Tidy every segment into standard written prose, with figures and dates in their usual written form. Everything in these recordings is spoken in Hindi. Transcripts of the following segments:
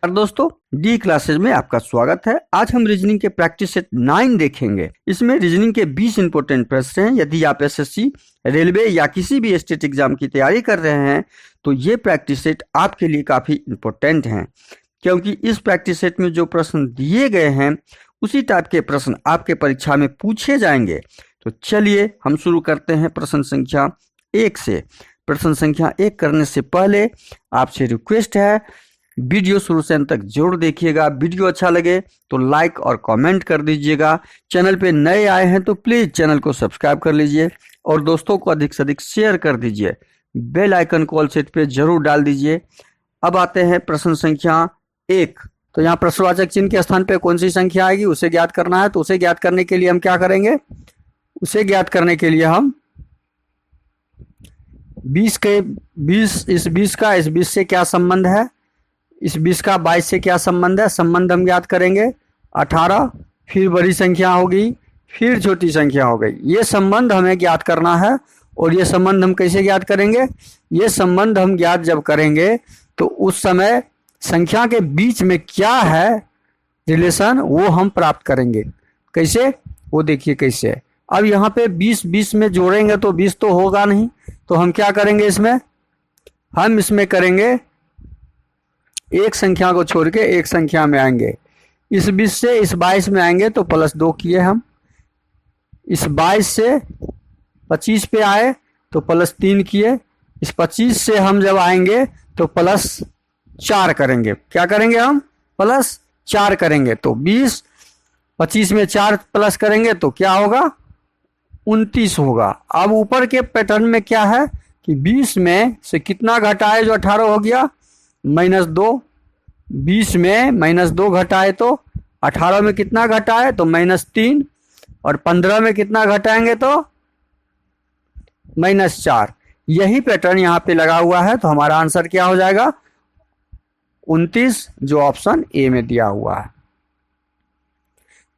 दोस्तों, डी क्लासेज में आपका स्वागत है। आज हम रीजनिंग के प्रैक्टिस सेट 9 देखेंगे। इसमें रीजनिंग के 20 इंपोर्टेंट प्रश्न हैं। यदि आप एसएससी, रेलवे या किसी भी स्टेट एग्जाम की तैयारी कर रहे हैं तो ये प्रैक्टिस सेट आपके लिए काफी इंपॉर्टेंट हैं, क्योंकि इस प्रैक्टिस सेट में जो प्रश्न दिए गए हैं उसी टाइप के प्रश्न आपके परीक्षा में पूछे जाएंगे। तो चलिए हम शुरू करते हैं प्रश्न संख्या 1 से। प्रश्न संख्या 1 करने से पहले आपसे रिक्वेस्ट है, वीडियो शुरू से अंत तक जरूर देखिएगा। वीडियो अच्छा लगे तो लाइक और कमेंट कर दीजिएगा। चैनल पे नए आए हैं तो प्लीज चैनल को सब्सक्राइब कर लीजिए और दोस्तों को अधिक से अधिक शेयर कर दीजिए। बेल आइकन को ऑल सेट पे जरूर डाल दीजिए। अब आते हैं प्रश्न संख्या 1। तो यहाँ प्रश्नवाचक चिन्ह के स्थान पे कौन सी संख्या आएगी उसे ज्ञात करना है। तो उसे ज्ञात करने के लिए हम क्या करेंगे? उसे ज्ञात करने के लिए हम 20 इस 20 से क्या संबंध है, इस 20 का 22 से क्या संबंध है, संबंध हम ज्ञात करेंगे। 18 फिर बड़ी संख्या होगी, फिर छोटी संख्या हो गई। ये संबंध हमें ज्ञात करना है। और ये संबंध हम कैसे ज्ञात करेंगे? ये संबंध हम ज्ञात जब करेंगे तो उस समय संख्या के बीच में क्या है रिलेशन वो हम प्राप्त करेंगे। कैसे? वो देखिए कैसे। अब यहाँ पे 20 में जोड़ेंगे तो 20 तो होगा नहीं, तो हम क्या करेंगे इसमें? हम इसमें करेंगे एक संख्या को छोड़ के एक संख्या में आएंगे। इस 20 से इस 22 में आएंगे तो +2 किए हम। इस 22 से 25 पे आए तो +3 किए। इस 25 से हम जब आएंगे तो +4 करेंगे। क्या करेंगे हम? +4 करेंगे। तो 25 में 4 प्लस करेंगे तो क्या होगा? 29 होगा। अब ऊपर के पैटर्न में क्या है कि 20 में से कितना घटाए जो 18 हो गया? -2। 20 में -2 घटाए तो 18 में कितना घटाए तो -3। और 15 में कितना घटाएंगे तो -4। यही पैटर्न यहाँ पे लगा हुआ है। तो हमारा आंसर क्या हो जाएगा? 29, जो ऑप्शन ए में दिया हुआ है।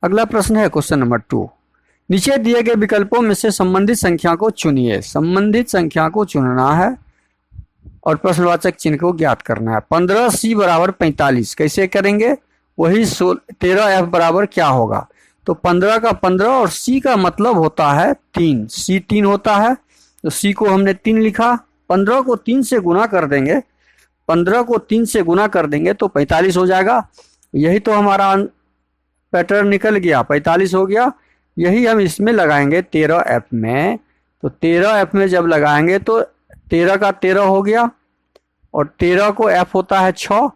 अगला प्रश्न है क्वेश्चन नंबर 2। नीचे दिए गए विकल्पों में से संबंधित संख्या को चुनिए। संबंधित संख्या को चुनना है और प्रश्नवाचक चिन्ह को ज्ञात करना है। 15C = 45 कैसे करेंगे? वही 13F बराबर क्या होगा? तो 15 का 15 और C का मतलब होता है 3। C 3 होता है तो C को हमने 3 लिखा। 15 को 3 से गुना कर देंगे, 15 को 3 से गुना कर देंगे तो 45 हो जाएगा। यही तो हमारा पैटर्न निकल गया, 45 हो गया। यही हम इसमें लगाएंगे 13F में। तो 13F में जब लगाएंगे तो 13 का 13 हो गया और 13 को F होता है 6,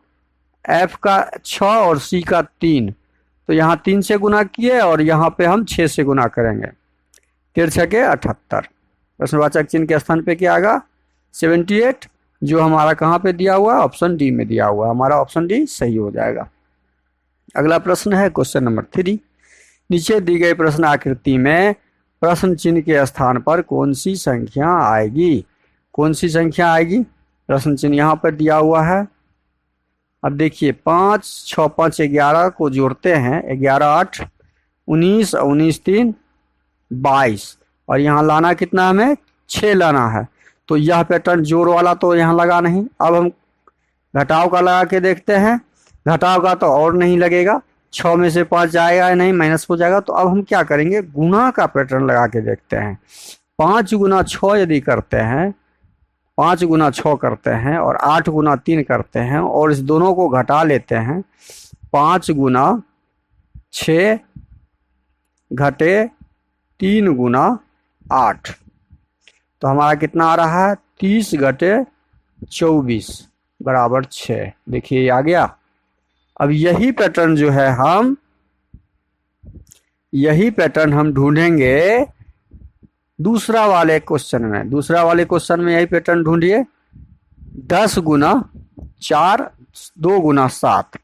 F का 6 और C का 3। तो यहाँ 3 से गुना किए और यहाँ पे हम 6 से गुना करेंगे। 13 6 78। प्रश्नवाचक चिन्ह के स्थान पे क्या आएगा? 78, जो हमारा कहाँ पे दिया हुआ? ऑप्शन डी में दिया हुआ। हमारा ऑप्शन डी सही हो जाएगा। अगला प्रश्न है क्वेश्चन नंबर 3। नीचे दी गई प्रश्न आकृति में प्रश्न चिन्ह के स्थान पर कौन सी संख्या आएगी? कौन सी संख्या आएगी? प्रश्न चिन्ह यहाँ पर दिया हुआ है। अब देखिए 5 6 5 11 को जोड़ते हैं। 11 8 19 और 19 3 22 और यहाँ लाना कितना हमें? 6 लाना है। तो यह पैटर्न जोड़ वाला तो यहाँ लगा नहीं। अब हम घटाव का लगा के देखते हैं। घटाव का तो और नहीं लगेगा। 6 में से 5 जाएगा नहीं, माइनस हो जाएगा। तो अब हम क्या करेंगे? गुणा का पैटर्न लगा के देखते हैं। 5 × 6 यदि करते हैं, 5 × 6 करते हैं और 8 × 3 करते हैं और इस दोनों को घटा लेते हैं। 5 × 6 घटे 3 × 8 तो हमारा कितना आ रहा है? 30 घटे 24 = 6। देखिए आ गया। अब यही पैटर्न जो है यही पैटर्न हम ढूंढेंगे दूसरा वाले क्वेश्चन में। दूसरा वाले क्वेश्चन में यही पैटर्न ढूंढिए। 10 × 4 2 × 7।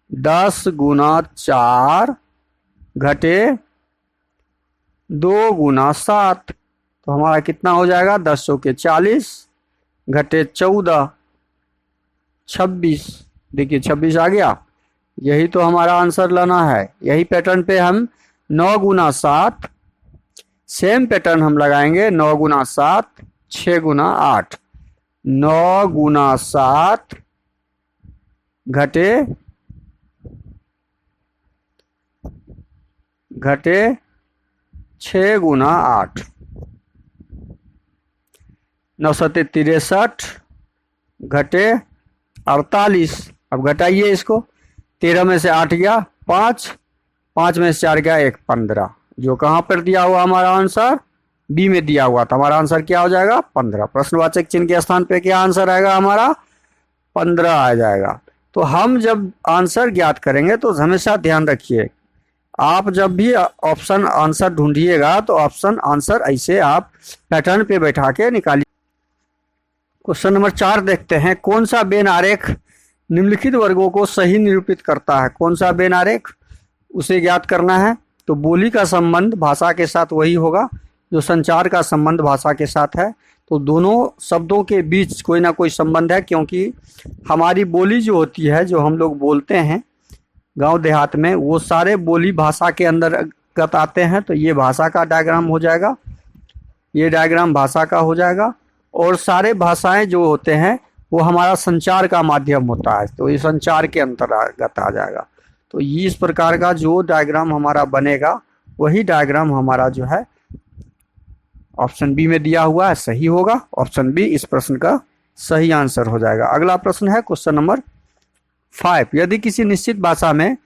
10 × 4 घटे 2 × 7 तो हमारा कितना हो जाएगा? 10 × 40 घटे 14 26। देखिए 26 आ गया। यही तो हमारा आंसर लाना है। यही पैटर्न पे हम 9 × 7 सेम पैटर्न हम लगाएंगे। 9 × 7 6 × 8। 9 × 7 घटे घटे 6 गुना 8, 9 सत्ते 63 घटे 48। अब घटाइए इसको, 13 में से 8 गया 5, 5 में से 4 गया 1, 15। जो कहाँ पर दिया हुआ हमारा आंसर, बी में दिया हुआ था। हमारा आंसर क्या हो जाएगा, 15। प्रश्नवाचक चिन्ह के स्थान पे क्या आंसर आएगा हमारा, 15 आ जाएगा। तो हम जब आंसर ज्ञात करेंगे तो हमेशा ध्यान रखिए, आप जब भी ऑप्शन आंसर ढूंढिएगा तो ऑप्शन आंसर ऐसे आप पैटर्न पे बैठा के निकालिए। क्वेश्चन नंबर 4 देखते हैं। कौन सा वेन आरेख निम्नलिखित वर्गों को सही निरूपित करता है। कौन सा वेन आरेख, उसे ज्ञात करना है। तो बोली का संबंध भाषा के साथ वही होगा जो संचार का संबंध भाषा के साथ है। तो दोनों शब्दों के बीच कोई ना कोई संबंध है, क्योंकि हमारी बोली जो होती है, जो हम लोग बोलते हैं गांव देहात में, वो सारे बोली भाषा के अंतर्गत आते हैं। तो ये भाषा का डायग्राम हो जाएगा, ये डायग्राम भाषा का हो जाएगा। और सारे भाषाएं जो होते हैं वो हमारा संचार का माध्यम होता है, तो ये संचार के अंतर्गत आ जाएगा। तो ये इस प्रकार का जो डायग्राम हमारा बनेगा वही डायग्राम हमारा जो है ऑप्शन बी में दिया हुआ है सही होगा। ऑप्शन बी इस प्रश्न का सही आंसर हो जाएगा। अगला प्रश्न है क्वेश्चन नंबर 5। यदि किसी निश्चित भाषा में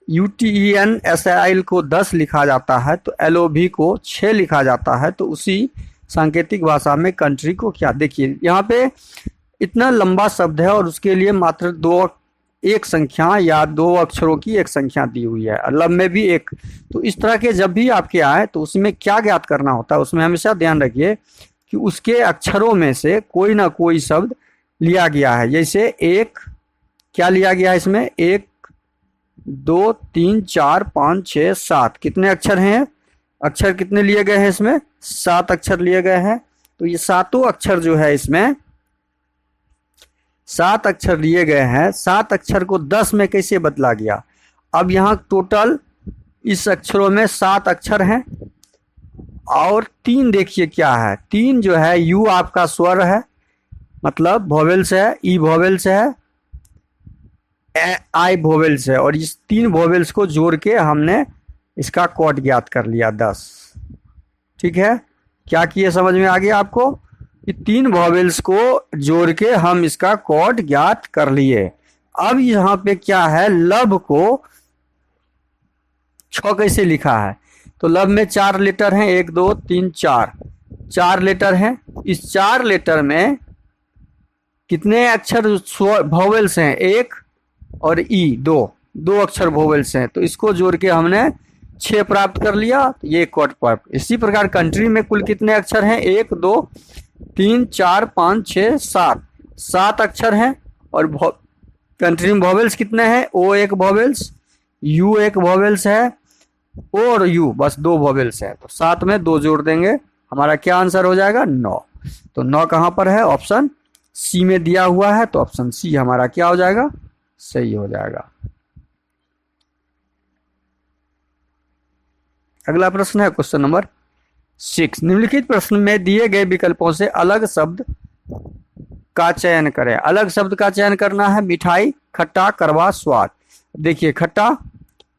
UTENSIL को 10 लिखा जाता है तो LOV को 6 लिखा जाता है, तो उसी सांकेतिक भाषा में कंट्री को क्या। देखिए यहाँ पे इतना लंबा शब्द है और उसके लिए मात्र एक संख्या या 2 अक्षरों की एक संख्या दी हुई है, लब में भी एक। तो इस तरह के जब भी आपके आए तो उसमें क्या ज्ञात करना होता है, उसमें हमेशा ध्यान रखिए कि उसके अक्षरों में से कोई ना कोई शब्द लिया गया है। जैसे एक क्या लिया गया है इसमें, 1 2 3 4 5 6 7, कितने अक्षर हैं, अक्षर कितने लिए गए हैं इसमें, 7 अक्षर लिए गए हैं। तो ये सातों अक्षर जो है इसमें 7 अक्षर लिए गए हैं। 7 अक्षर को 10 में कैसे बदला गया। अब यहाँ टोटल इस अक्षरों में 7 अक्षर हैं और 3 देखिए क्या है, 3 जो है यू आपका स्वर है, मतलब वोवेल्स है, ई वोवेल्स है, आई वोवेल्स है, और इस 3 वोवेल्स को जोड़ के हमने इसका कोड ज्ञात कर लिया 10। ठीक है, क्या किए समझ में आ गया आपको, ये 3 वोवेल्स को जोड़ के हम इसका कोड ज्ञात कर लिए। अब यहाँ पे क्या है, लब को 6 कैसे लिखा है, तो लब में 4 लेटर हैं, 1 2 3 4 लेटर हैं। इस 4 लेटर में कितने अक्षर वोवेल्स हैं, 1 और ई 2 अक्षर वोवेल्स हैं। तो इसको जोड़ के हमने 6 प्राप्त कर लिया, तो ये कोड प्राप्त। इसी प्रकार कंट्री में कुल कितने अक्षर हैं, 1 2 3 4 5 6 7 अक्षर हैं। और कंट्री में वोवेल्स कितने हैं, ओ एक वोवेल्स, यू एक वोवेल्स है, ओ और यू बस 2 वोवेल्स है। तो 7 में 2 जोड़ देंगे, हमारा क्या आंसर हो जाएगा 9। तो 9 कहाँ पर है, ऑप्शन सी में दिया हुआ है। तो ऑप्शन सी हमारा क्या हो जाएगा, सही हो जाएगा। अगला प्रश्न है क्वेश्चन नंबर 6। निम्नलिखित प्रश्न में दिए गए विकल्पों से अलग शब्द का चयन करें। अलग शब्द का चयन करना है, मिठाई, खट्टा, कड़वा, स्वाद। देखिए खट्टा,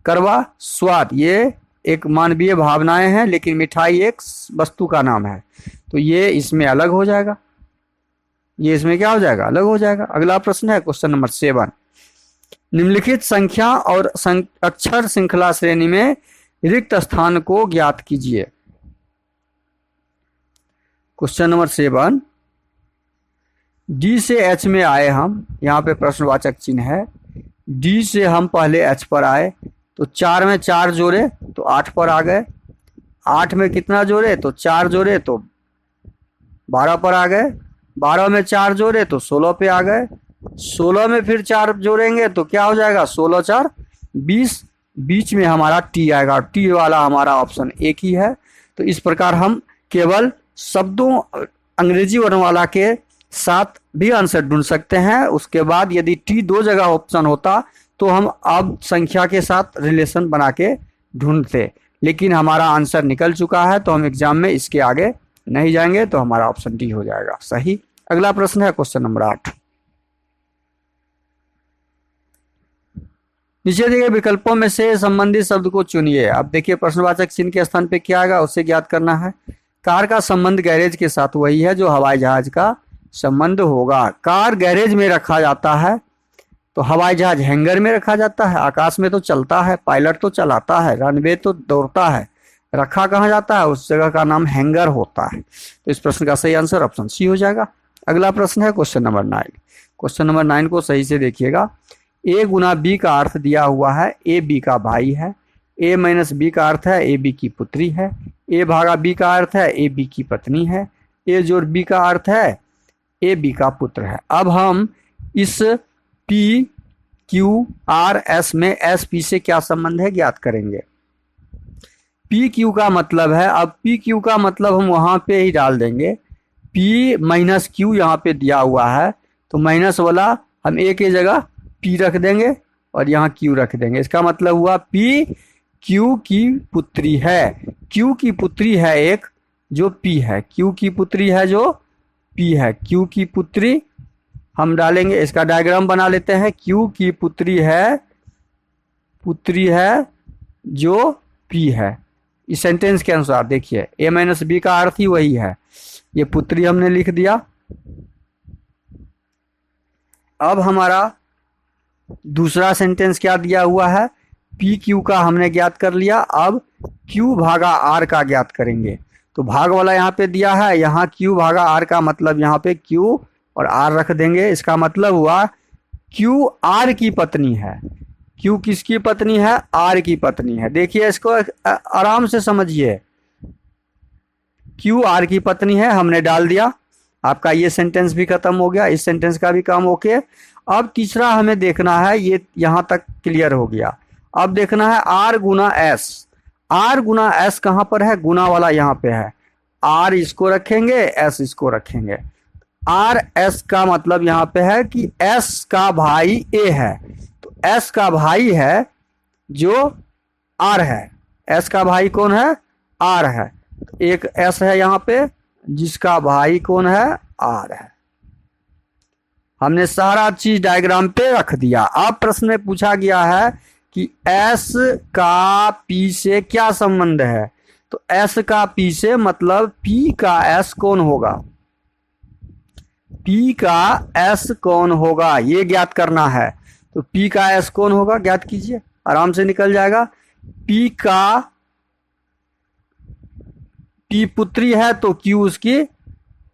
कड़वा, स्वाद ये एक मानवीय भावनाएं हैं, लेकिन मिठाई एक वस्तु का नाम है, तो ये इसमें अलग हो जाएगा, ये इसमें क्या हो जाएगा, अलग हो जाएगा। अगला प्रश्न है क्वेश्चन नंबर 7। निम्नलिखित संख्या और अक्षर श्रृंखला श्रेणी में रिक्त स्थान को ज्ञात कीजिए। क्वेश्चन नंबर 7, डी से एच में आए हम, यहाँ पे प्रश्नवाचक चिन्ह है, डी से हम पहले एच पर आए, तो 4 में 4 जोड़े तो 8 पर आ गए, 8 में कितना जोड़े तो 4 जोड़े तो 12 पर आ गए, 12 में 4 जोड़े तो 16 पे आ गए, 16 में फिर 4 जोड़ेंगे तो क्या हो जाएगा, 16 4 20, बीच में हमारा टी आएगा, टी वाला हमारा ऑप्शन एक ही है। तो इस प्रकार हम केवल शब्दों अंग्रेजी वर्णमाला के साथ भी आंसर ढूंढ सकते हैं। उसके बाद यदि टी 2 जगह ऑप्शन होता तो हम अब संख्या के साथ रिलेशन बना के ढूंढते, लेकिन हमारा आंसर निकल चुका है तो हम एग्जाम में इसके आगे नहीं जाएंगे, तो हमारा ऑप्शन डी हो जाएगा सही। अगला प्रश्न है क्वेश्चन नंबर 8। नीचे दिए गए विकल्पों में से संबंधित शब्द को चुनिए। अब देखिए प्रश्नवाचक चिन्ह के स्थान पे क्या आएगा, उससे ज्ञात करना है। कार का संबंध गैरेज के साथ वही है जो हवाई जहाज का संबंध होगा। कार गैरेज में रखा जाता है तो हवाई जहाज हैंगर में रखा जाता है। आकाश में तो चलता है, पायलट तो चलाता है, रनवे तो दौड़ता है, रखा कहाँ जाता है, उस जगह का नाम हैंगर होता है। तो इस प्रश्न का सही आंसर ऑप्शन सी हो जाएगा। अगला प्रश्न है क्वेश्चन नंबर 9। क्वेश्चन नंबर 9 को सही से देखिएगा। ए गुना बी का अर्थ दिया हुआ है, ए बी का भाई है। ए माइनस बी का अर्थ है ए बी की पुत्री है। ए भागा बी का अर्थ है ए बी की पत्नी है। ए जोड़ बी का अर्थ है ए बी का पुत्र है। अब हम इस पी क्यू आर एस में एस पी से क्या संबंध है ज्ञात करेंगे। पी क्यू का मतलब है, अब पी क्यू का मतलब हम वहां पे ही डाल देंगे। पी माइनस क्यू यहाँ पे दिया हुआ है तो माइनस वाला हम ए की जगह पी रख देंगे और यहाँ क्यू रख देंगे। इसका मतलब हुआ पी क्यू की पुत्री है। क्यू की पुत्री है एक जो पी है, क्यू की पुत्री है जो पी है। क्यू की पुत्री हम डालेंगे, इसका डायग्राम बना लेते हैं। क्यू की पुत्री है जो पी है। इस सेंटेंस के अनुसार देखिए ए माइनस बी का अर्थ ही वही है। ये पुत्री हमने लिख दिया। अब हमारा दूसरा सेंटेंस क्या दिया हुआ है, पी क्यू का हमने ज्ञात कर लिया। अब क्यू भागा आर का ज्ञात करेंगे। तो भाग वाला यहाँ पे दिया है, यहाँ क्यू भागा आर का मतलब यहाँ पे क्यू और आर रख देंगे। इसका मतलब हुआ क्यू आर की पत्नी है। क्यू किसकी पत्नी है, आर की पत्नी है। देखिए इसको आराम से समझिए। क्यू आर की पत्नी है हमने डाल दिया। आपका ये सेंटेंस भी खत्म हो गया, इस सेंटेंस का भी काम ओके। अब तीसरा हमें देखना है, ये यहां तक क्लियर हो गया। अब देखना है आर गुना एस। आर गुना एस कहां पर है, गुना वाला यहां पे है। आर इसको रखेंगे, एस इसको रखेंगे। आर एस का मतलब यहां पे है कि एस का भाई ए है, तो एस का भाई है जो आर है। एस का भाई कौन है, आर है। एक एस है यहाँ पे जिसका भाई कौन है, आर है। हमने सारा चीज डायग्राम पे रख दिया। अब प्रश्न में पूछा गया है कि एस का पी से क्या संबंध है। तो एस का पी से मतलब पी का एस कौन होगा, पी का एस कौन होगा ये ज्ञात करना है। तो पी का एस कौन होगा ज्ञात कीजिए, आराम से निकल जाएगा। पी पुत्री है तो क्यू उसकी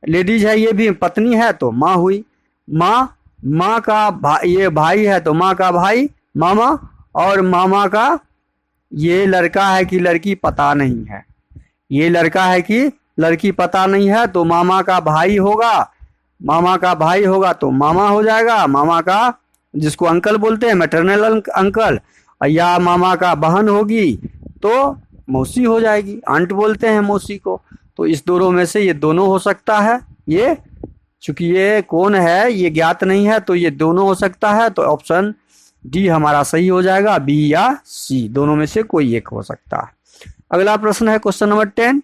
लेडीज है, ये भी पत्नी है तो माँ हुई। माँ का ये भाई है तो माँ का भाई मामा, और मामा का ये लड़का है कि लड़की पता नहीं है। ये लड़का है कि लड़की पता नहीं है तो मामा का भाई होगा। मामा का भाई होगा तो मामा हो जाएगा। मामा का जिसको अंकल बोलते हैं मैटरनल अंकल, या मामा का बहन होगी तो मौसी हो जाएगी, आंट बोलते हैं मौसी को। तो इस दोनों में से ये दोनों हो सकता है। ये चूंकि ये कौन है ये ज्ञात नहीं है तो ये दोनों हो सकता है। तो ऑप्शन डी हमारा सही हो जाएगा, बी या सी दोनों में से कोई एक हो सकता है। अगला प्रश्न है क्वेश्चन नंबर 10।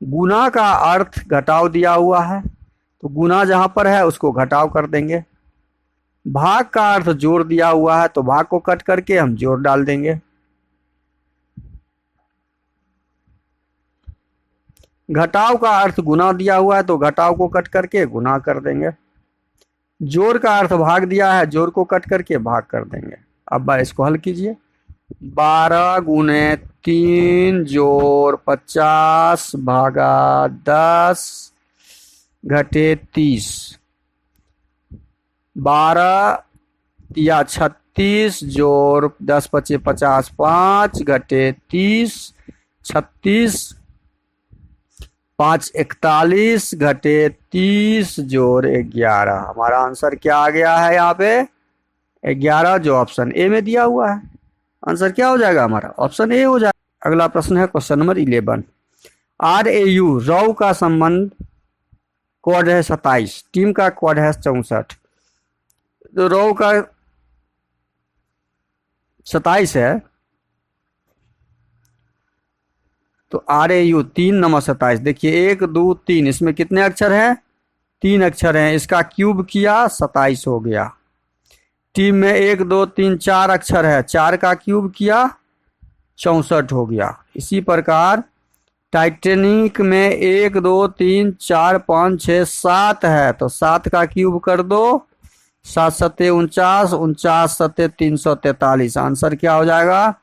गुना का अर्थ घटाव दिया हुआ है तो गुना जहां पर है उसको घटाव कर देंगे। भाग का अर्थ जोड़ दिया हुआ है तो भाग को कट करके हम जोड़ डाल देंगे। घटाव का अर्थ गुना दिया हुआ है तो घटाव को कट करके गुना कर देंगे। जोड़ का अर्थ भाग दिया है, जोड़ को कट करके भाग कर देंगे। अब इसको हल कीजिए। 12 गुने 3 जोड़ 50 भागा 10 घटे 30। 12 या 36 जोड़ 10 पचे 50 5 घटे 30 36 5 41 घटे 30 जोड़ 11। हमारा आंसर क्या आ गया है यहाँ पे 11, जो ऑप्शन ए में दिया हुआ है। आंसर क्या हो जाएगा हमारा, ऑप्शन ए हो जाएगा। अगला प्रश्न है क्वेश्चन नंबर 11। RAU रौ का संबंध कोड है 27, टीम का कोड है 64। तो रौ का 27 है तो RAU 3 नंबर 27। देखिए 1 2 3 इसमें कितने अक्षर हैं, 3 अक्षर हैं। इसका क्यूब किया 27 हो गया। टी में 1 2 3 4 अक्षर है, 4 का क्यूब किया 64 हो गया। इसी प्रकार टाइटेनिक में 1 2 3 4 5 6 7 है, तो 7 का क्यूब कर दो, 7 सत्ते 49, 49 सत्ते 343। आंसर क्या हो जाएगा?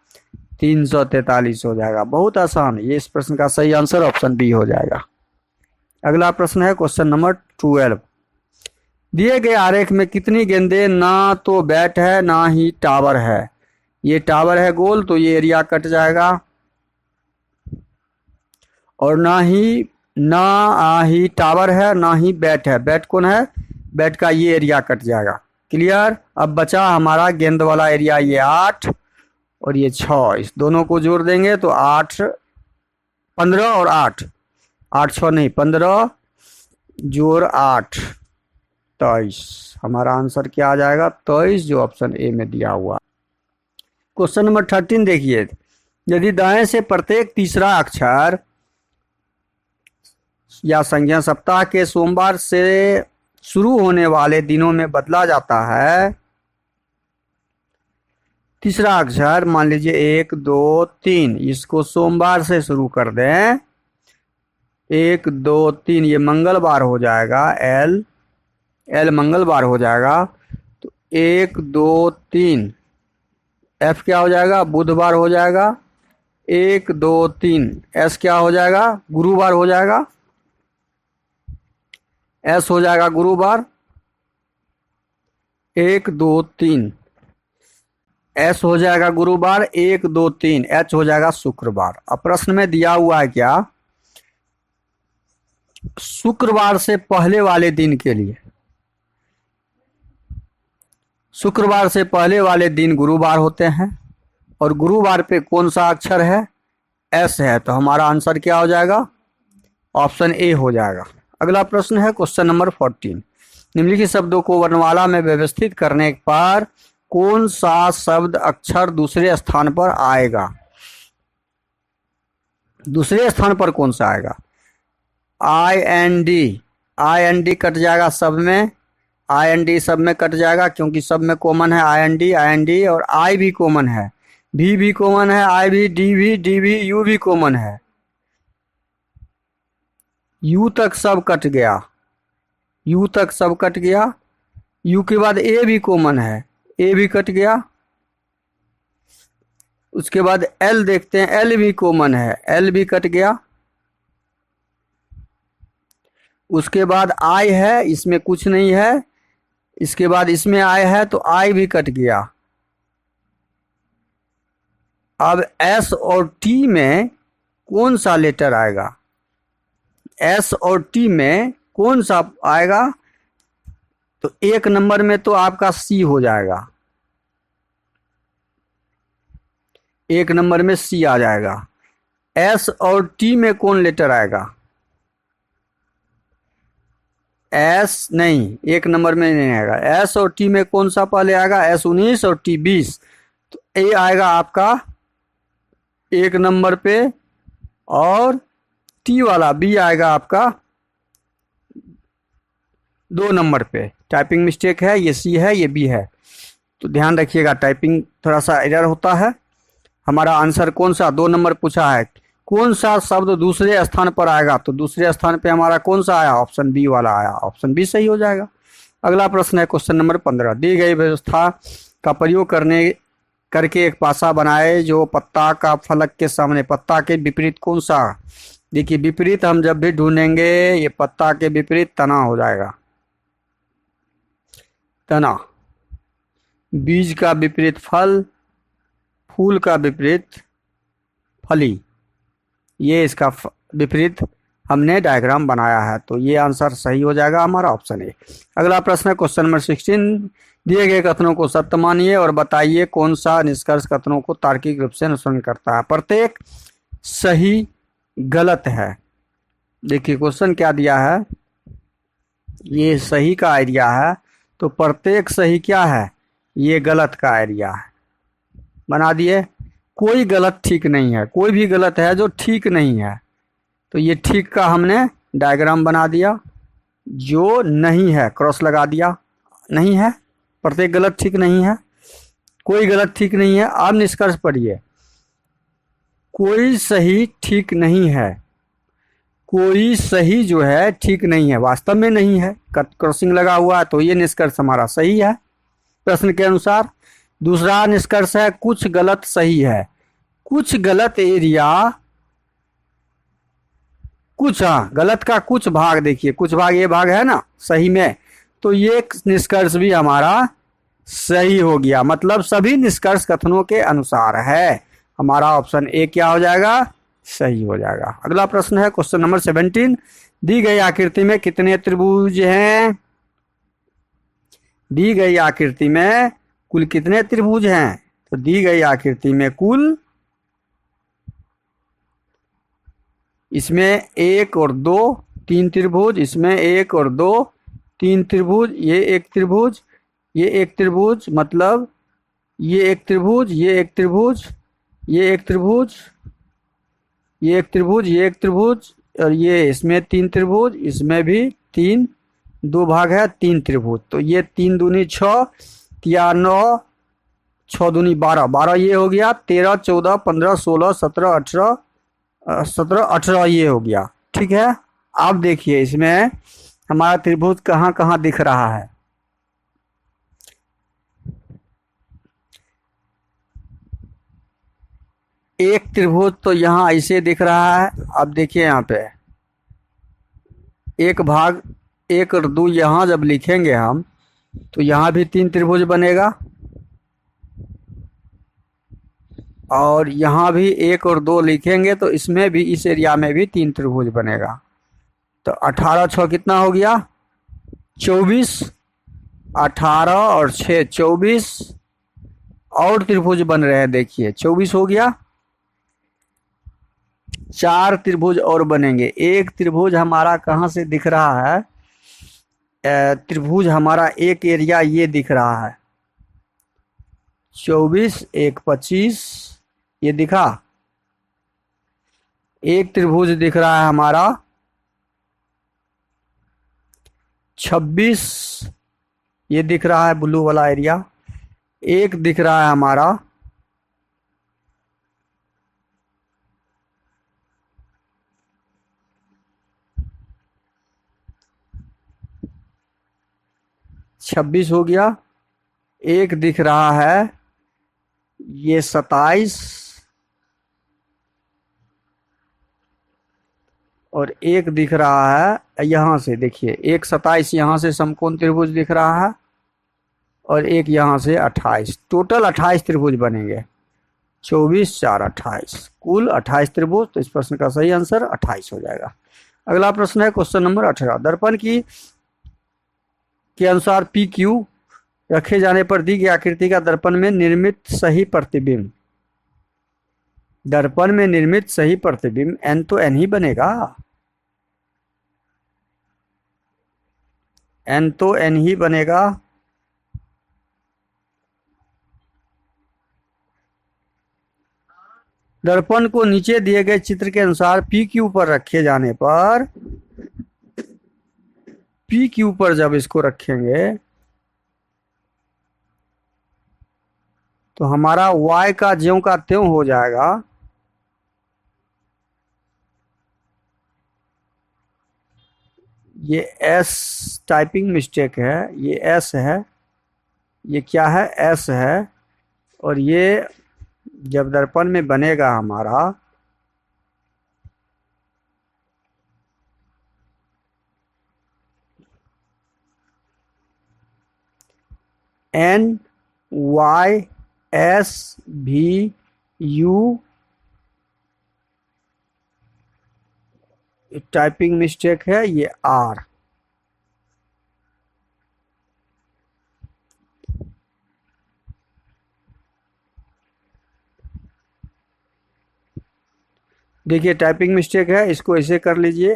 343 हो जाएगा। बहुत आसान, ये इस प्रश्न का सही आंसर ऑप्शन बी हो जाएगा। अगला प्रश्न है क्वेश्चन नंबर 12। दिए गए आरेख में कितनी गेंदें ना तो बैट है ना ही टावर है। ये टावर है गोल, तो ये एरिया कट जाएगा, और ना ही टावर है ना ही बैट है। बैट कौन है? बैट का ये एरिया कट जाएगा। क्लियर? अब बचा हमारा गेंद वाला एरिया, ये 8 और ये 6, इस दोनों को जोड़ देंगे तो 8 15 और 8 8 6 नहीं 15 जोड़ 8 23। हमारा आंसर क्या आ जाएगा? 23, जो ऑप्शन ए में दिया हुआ। क्वेश्चन नंबर 13 देखिए। यदि दाएं से प्रत्येक तीसरा अक्षर या संज्ञा सप्ताह के सोमवार से शुरू होने वाले दिनों में बदला जाता है, तीसरा अक्षर मान लीजिए 1 2 3, इसको सोमवार से शुरू कर दें, 1 2 3, ये मंगलवार हो जाएगा, एल मंगलवार हो जाएगा, तो 1 2 3, एफ क्या हो जाएगा? बुधवार हो जाएगा, 1 2 3, एस क्या हो जाएगा? गुरुवार हो जाएगा, एस हो जाएगा गुरुवार, 1 2 3, एस हो जाएगा गुरुवार, 1 2 3, एच हो जाएगा शुक्रवार। अब प्रश्न में दिया हुआ है क्या? शुक्रवार से पहले वाले दिन के लिए, शुक्रवार से पहले वाले दिन गुरुवार होते हैं, और गुरुवार पे कौन सा अक्षर है? एस है, तो हमारा आंसर क्या हो जाएगा? ऑप्शन ए हो जाएगा। अगला प्रश्न है क्वेश्चन नंबर 14। निम्नलिखित शब्दों को वर्णमाला में व्यवस्थित करने पर कौन सा शब्द अक्षर दूसरे स्थान पर आएगा? दूसरे स्थान पर कौन सा आएगा? आई एन डी कट जाएगा सब में, आई सब में कट जाएगा, क्योंकि सब में कॉमन है आई एन डी, और आई भी कॉमन है, भी कॉमन है, आई भी, डी भी, यू भी कॉमन है, यू तक सब कट गया, यू तक सब कट गया। यू के बाद ए भी कॉमन है, ए भी कट गया। उसके बाद एल देखते हैं, एल भी कॉमन है, एल भी कट गया। उसके बाद आई है, इसमें कुछ नहीं है। इसके बाद इसमें आई है, तो आई भी कट गया। अब एस और टी में कौन सा लेटर आएगा? एस और टी में कौन सा आएगा? तो 1 नंबर में तो आपका सी हो जाएगा, 1 नंबर में सी आ जाएगा। एस और टी में कौन लेटर आएगा? एस नहीं, 1 नंबर में नहीं आएगा। एस और टी में कौन सा पहले आएगा? एस 19 और टी 20, तो ए आएगा आपका 1 नंबर पे, और टी वाला बी आएगा आपका 2 नंबर पे। टाइपिंग मिस्टेक है, ये सी है, ये बी है, तो ध्यान रखिएगा, टाइपिंग थोड़ा सा एरर होता है। हमारा आंसर कौन सा? 2 नंबर पूछा है, कौन सा शब्द दूसरे स्थान पर आएगा? तो दूसरे स्थान पे हमारा कौन सा आया? ऑप्शन बी वाला आया, ऑप्शन बी सही हो जाएगा। अगला प्रश्न है क्वेश्चन नंबर 15। दी गई व्यवस्था का प्रयोग करके एक पासा बनाए जो पत्ता का फलक के सामने, पत्ता के विपरीत कौन सा? देखिए, विपरीत हम जब भी ढूंढेंगे, ये पत्ता के विपरीत तना हो जाएगा, तना। बीज का विपरीत फल, फूल का विपरीत फली, ये इसका विपरीत हमने डायग्राम बनाया है, तो ये आंसर सही हो जाएगा हमारा, ऑप्शन ए। अगला प्रश्न है क्वेश्चन नंबर 16। दिए गए कथनों को सत्य मानिए और बताइए कौन सा निष्कर्ष कथनों को तार्किक रूप से अनुसरण करता है। प्रत्येक सही गलत है। देखिए क्वेश्चन क्या दिया है, ये सही का एरिया है, तो प्रत्येक सही क्या है? ये गलत का एरिया है। बना दिए, कोई गलत ठीक नहीं है, कोई भी गलत है जो ठीक नहीं है, तो ये ठीक का हमने डायग्राम बना दिया। जो नहीं है क्रॉस लगा दिया, नहीं है, प्रत्येक गलत ठीक नहीं है, कोई गलत ठीक नहीं है। अब निष्कर्ष पढ़िए, कोई सही ठीक नहीं है, कोई सही जो है ठीक नहीं है, वास्तव में नहीं है, क्रॉसिंग लगा हुआ है, तो ये निष्कर्ष हमारा सही है प्रश्न के अनुसार। दूसरा निष्कर्ष है कुछ गलत सही है, कुछ गलत एरिया, कुछ, हाँ गलत का कुछ भाग, देखिए कुछ भाग, ये भाग है ना सही में, तो ये निष्कर्ष भी हमारा सही हो गया, मतलब सभी निष्कर्ष कथनों के अनुसार है। हमारा ऑप्शन ए क्या हो जाएगा, सही हो जाएगा। अगला प्रश्न है क्वेश्चन नंबर 17, दी गई आकृति में कितने त्रिभुज हैं? दी गई आकृति में कुल कितने त्रिभुज हैं? तो दी गई आकृति में कुल, इसमें 1 और 2 3 त्रिभुज, इसमें 1 और 2 3 त्रिभुज, ये एक त्रिभुज, ये एक त्रिभुज, मतलब ये एक त्रिभुज, ये एक त्रिभुज, ये एक त्रिभुज, ये एक त्रिभुज, ये एक त्रिभुज, और ये इसमें 3 त्रिभुज, इसमें भी 3, 2 भाग है 3 त्रिभुज। तो ये 3 दूनी 6, 3 9, 6 दूनी 12, 12 ये हो गया, 13 14 15 16 17 18, 17 18 ये हो गया। ठीक है, अब देखिए इसमें हमारा त्रिभुज कहाँ कहाँ दिख रहा है। एक त्रिभुज तो यहाँ ऐसे दिख रहा है, अब देखिए यहाँ पे एक भाग 1 और 2 यहाँ जब लिखेंगे हम, तो यहाँ भी 3 त्रिभुज बनेगा, और यहाँ भी 1 और 2 लिखेंगे तो इसमें भी, इस एरिया में भी 3 त्रिभुज बनेगा। तो 18 6 कितना हो गया, 24, 18 और 6 24, और त्रिभुज बन रहे हैं, देखिए 24 हो गया, 4 त्रिभुज और बनेंगे। एक त्रिभुज हमारा कहाँ से दिख रहा है, त्रिभुज हमारा एक एरिया ये दिख रहा है, 24 1 25, ये दिखा, एक त्रिभुज दिख रहा है हमारा 26, ये दिख रहा है ब्लू वाला एरिया, एक दिख रहा है हमारा 26 हो गया, एक दिख रहा है ये 27, और एक दिख रहा है यहाँ से, देखिए एक 27 यहाँ से समकोण त्रिभुज दिख रहा है, और एक यहाँ से 28, टोटल 28 त्रिभुज बनेंगे, 24 4 28, कुल 28 त्रिभुज। तो इस प्रश्न का सही आंसर 28 हो जाएगा। अगला प्रश्न है क्वेश्चन नंबर 18, दर्पण की के अनुसार पी क्यू रखे जाने पर दी गई आकृति का दर्पण में निर्मित सही प्रतिबिंब, दर्पण में निर्मित सही प्रतिबिंब एन तो एन ही बनेगा, एन तो एन ही बनेगा। दर्पण को नीचे दिए गए चित्र के अनुसार पी क्यू पर रखे जाने पर, पी क्यू पर जब इसको रखेंगे तो हमारा y का ज्यों का त्यों हो जाएगा, ये s टाइपिंग मिस्टेक है, ये s है, ये क्या है s है, और ये जब दर्पण में बनेगा हमारा NYSVU, टाइपिंग मिस्टेक है, ये R, देखिए टाइपिंग मिस्टेक है, इसको ऐसे कर लीजिए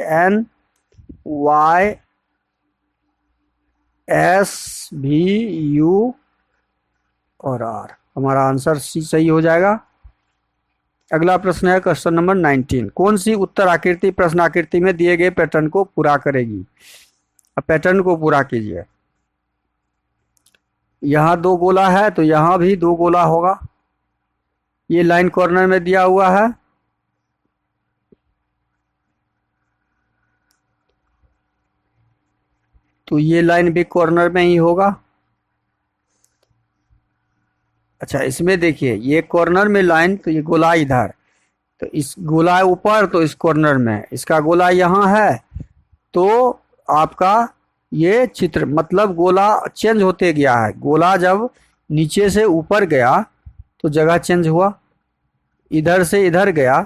NYSVU और R, हमारा आंसर सी सही हो जाएगा। अगला प्रश्न है क्वेश्चन नंबर 19, कौन सी उत्तर आकृति प्रश्न आकृति में दिए गए पैटर्न को पूरा करेगी। अब पैटर्न को पूरा कीजिए, यहाँ दो गोला है तो यहाँ भी दो गोला होगा। ये लाइन कॉर्नर में दिया हुआ है, तो ये लाइन भी कॉर्नर में ही होगा। अच्छा, इसमें देखिए ये कॉर्नर में लाइन, तो ये गोला इधर, तो इस गोला ऊपर, तो इस कॉर्नर में इसका गोला यहाँ है, तो आपका ये चित्र मतलब गोला चेंज होते गया है। गोला जब नीचे से ऊपर गया तो जगह चेंज हुआ, इधर से इधर गया,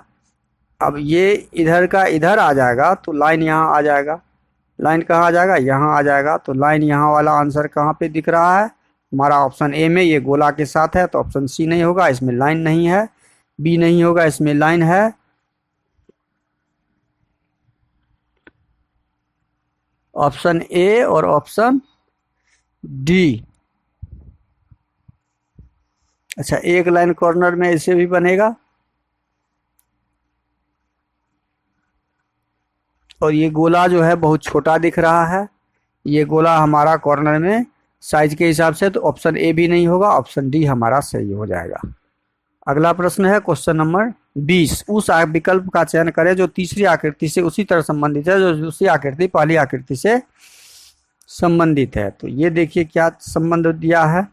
अब ये इधर का इधर आ जाएगा तो लाइन यहाँ आ जाएगा। लाइन कहाँ आ जाएगा? यहाँ आ जाएगा। तो लाइन यहाँ वाला आंसर कहाँ पे दिख रहा है? हमारा ऑप्शन ए में। ये गोला के साथ है तो ऑप्शन सी नहीं होगा, इसमें लाइन नहीं है। बी नहीं होगा, इसमें लाइन है। ऑप्शन ए और ऑप्शन डी। अच्छा, एक लाइन कॉर्नर में ऐसे भी बनेगा, और ये गोला जो है बहुत छोटा दिख रहा है। ये गोला हमारा कॉर्नर में साइज के हिसाब से, तो ऑप्शन ए भी नहीं होगा, ऑप्शन डी हमारा सही हो जाएगा। अगला प्रश्न है क्वेश्चन नंबर 20। उस विकल्प का चयन करें जो तीसरी आकृति से उसी तरह संबंधित है जो दूसरी आकृति पहली आकृति से संबंधित है। तो ये देखिए क्या संबंध दिया है।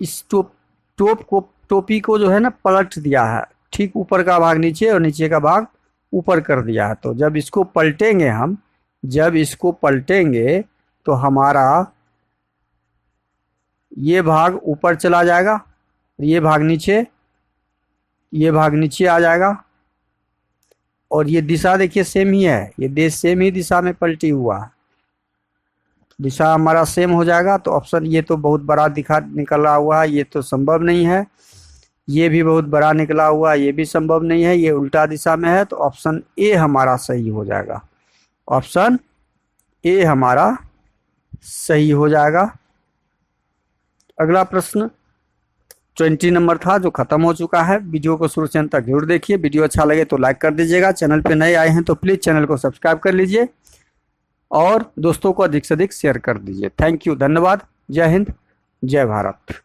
इस टोपी को जो है ना पलट दिया है, ठीक ऊपर का भाग नीचे और नीचे का भाग ऊपर कर दिया है। तो जब इसको पलटेंगे हम, जब इसको पलटेंगे तो हमारा ये भाग ऊपर चला जाएगा, ये भाग नीचे, ये भाग नीचे आ जाएगा, और ये दिशा देखिए सेम ही है, ये देश सेम ही दिशा में पलटी हुआ है, दिशा हमारा सेम हो जाएगा। तो ऑप्शन, ये तो बहुत बड़ा दिखा निकला हुआ है, ये तो संभव नहीं है। ये भी बहुत बड़ा निकला हुआ है, ये भी संभव नहीं है, ये उल्टा दिशा में है। तो ऑप्शन ए हमारा सही हो जाएगा। ऑप्शन ए हमारा सही हो जाएगा। अगला प्रश्न 20 नंबर था जो खत्म हो चुका है। वीडियो को शुरू से अंत तक जरूर देखिए। वीडियो अच्छा लगे तो लाइक कर दीजिएगा। चैनल पे नए आए हैं तो प्लीज़ चैनल को सब्सक्राइब कर लीजिए और दोस्तों को अधिक से अधिक शेयर कर दीजिए। थैंक यू, धन्यवाद। जय हिंद, जय भारत।